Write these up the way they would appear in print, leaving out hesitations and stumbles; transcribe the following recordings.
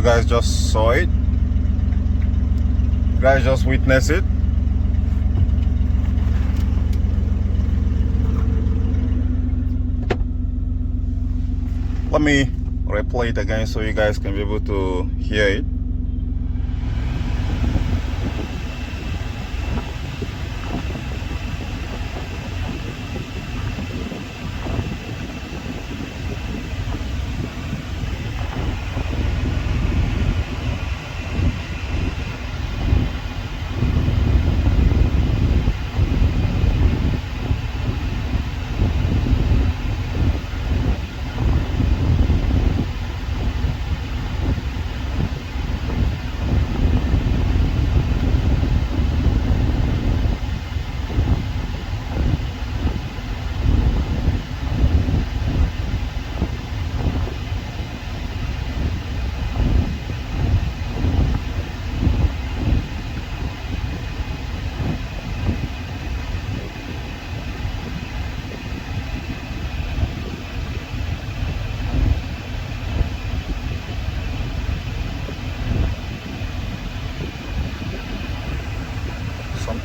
guys just saw it. You guys just witnessed it. Let me replay it again so you guys can be able to hear it.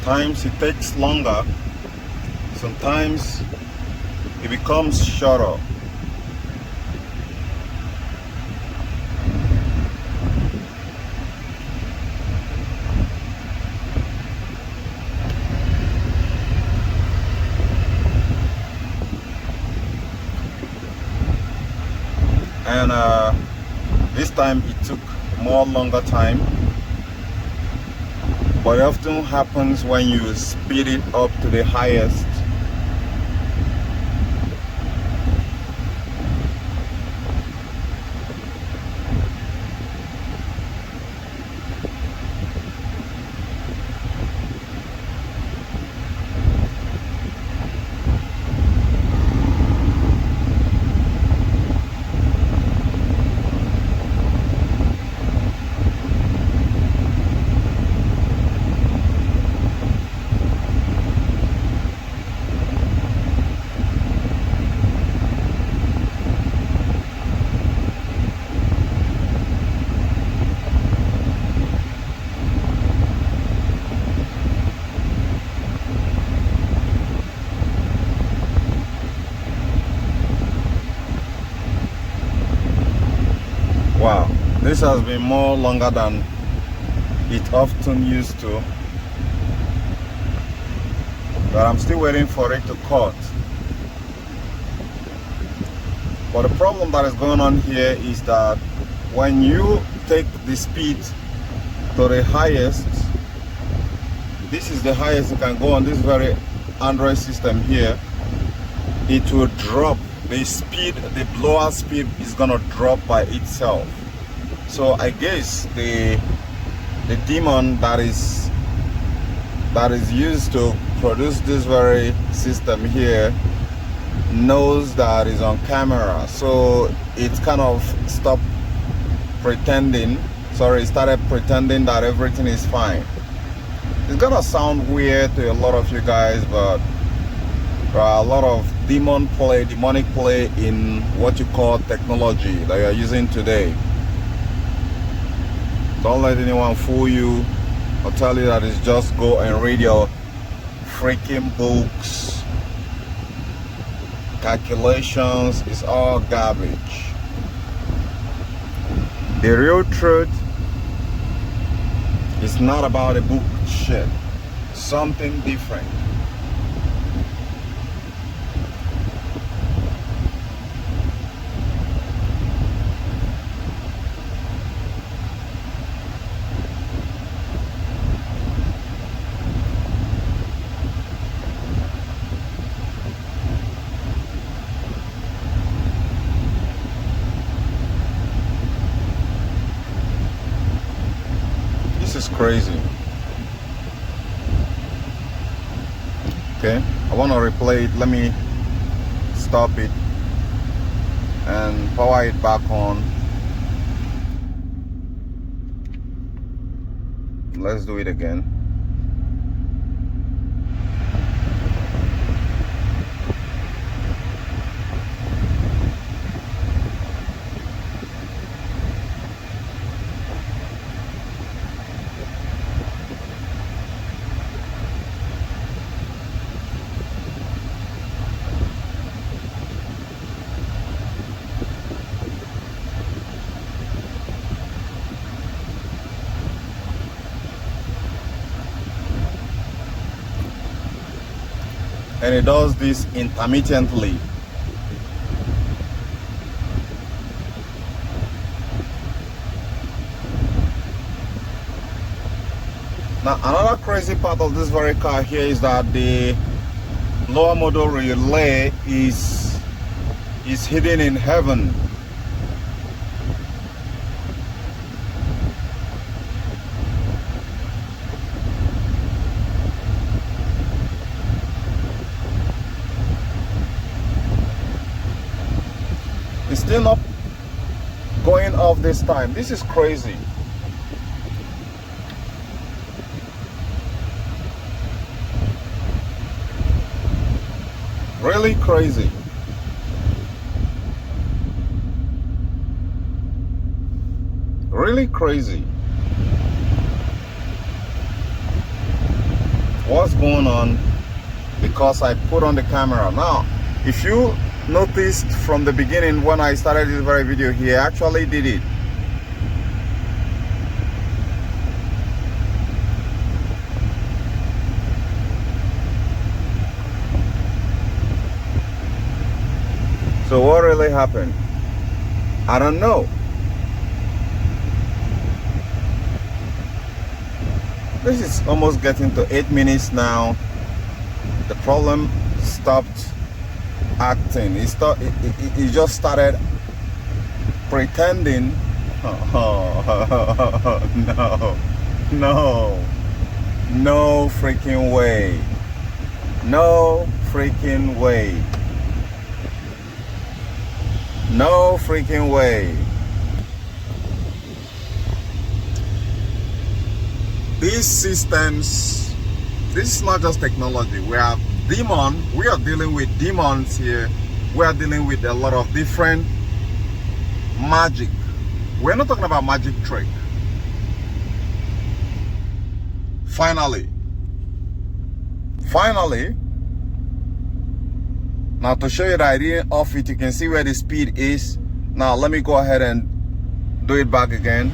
Sometimes it takes longer, sometimes it becomes shorter. And this time it took longer time. But it often happens when you speed it up to the highest. Wow, this has been more longer than it often used to, but I'm still waiting for it to cut. But the problem that is going on here is that when you take the speed to the highest, this is the highest you can go on this very Android system here, it will drop. The speed, the blower speed is gonna drop by itself. So I guess the demon that is used to produce this very system here knows that it's on camera, so it kind of stopped pretending. Sorry, it started pretending that everything is fine. It's gonna sound weird to a lot of you guys, but there are a lot of demonic play in what you call technology that you are using today. Don't let anyone fool you or tell you that it's just go and read your freaking books. Calculations is all garbage. The real truth is not about a book shit. Something different. This is crazy. Okay, I want to replay it. Let me stop it and power it back on. Let's do it again. and it does this intermittently. Now another crazy part of this very car here is that the lower model relay is hidden in heaven. It's still not going off this time. This is crazy. Really crazy. Really crazy. What's going on? Because I put on the camera. Now, if you noticed from the beginning when I started this very video here, I actually did it. So what really happened? I don't know. This is almost getting to 8 minutes now. The problem stopped acting. It just started pretending. Oh, no freaking way. No freaking way. No freaking way. These systems, this is not just technology. We are dealing with demons here. We are dealing with a lot of different magic. We're not talking about magic trick. Finally, now to show you that I didn't off it, you can see where the speed is. Now let me go ahead and do it back again.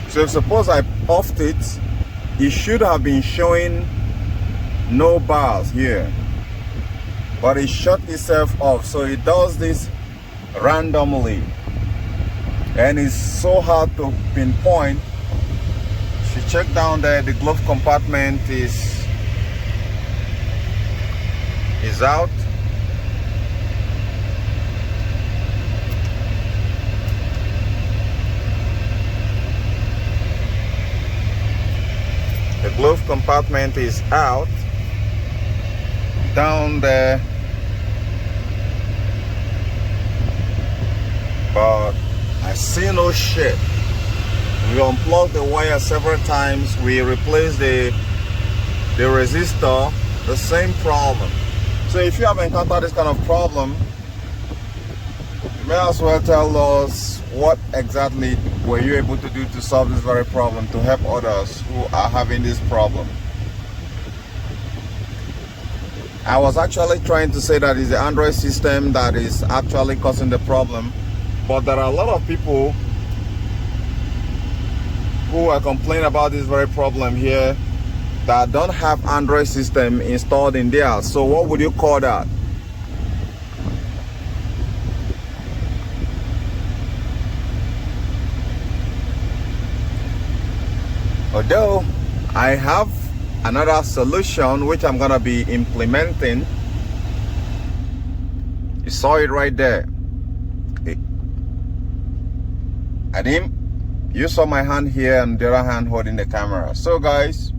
So if suppose I offed it, it should have been showing no bars here, but it shut itself off. So it does this randomly, and it's so hard to pinpoint. If you check down there, the glove compartment is out. The glove compartment is out. Down there, but I see no shit. We unplugged the wire several times. We replaced the resistor. The same problem. So if you have encountered this kind of problem, you may as well tell us what exactly were you able to do to solve this very problem, to help others who are having this problem. I was actually trying to say that it's the Android system that is actually causing the problem, but there are a lot of people who are complaining about this very problem here that don't have Android system installed in theirs. So what would you call that? Although I have another solution which I'm gonna be implementing. You saw it right there. You saw my hand here and the other hand holding the camera. So guys,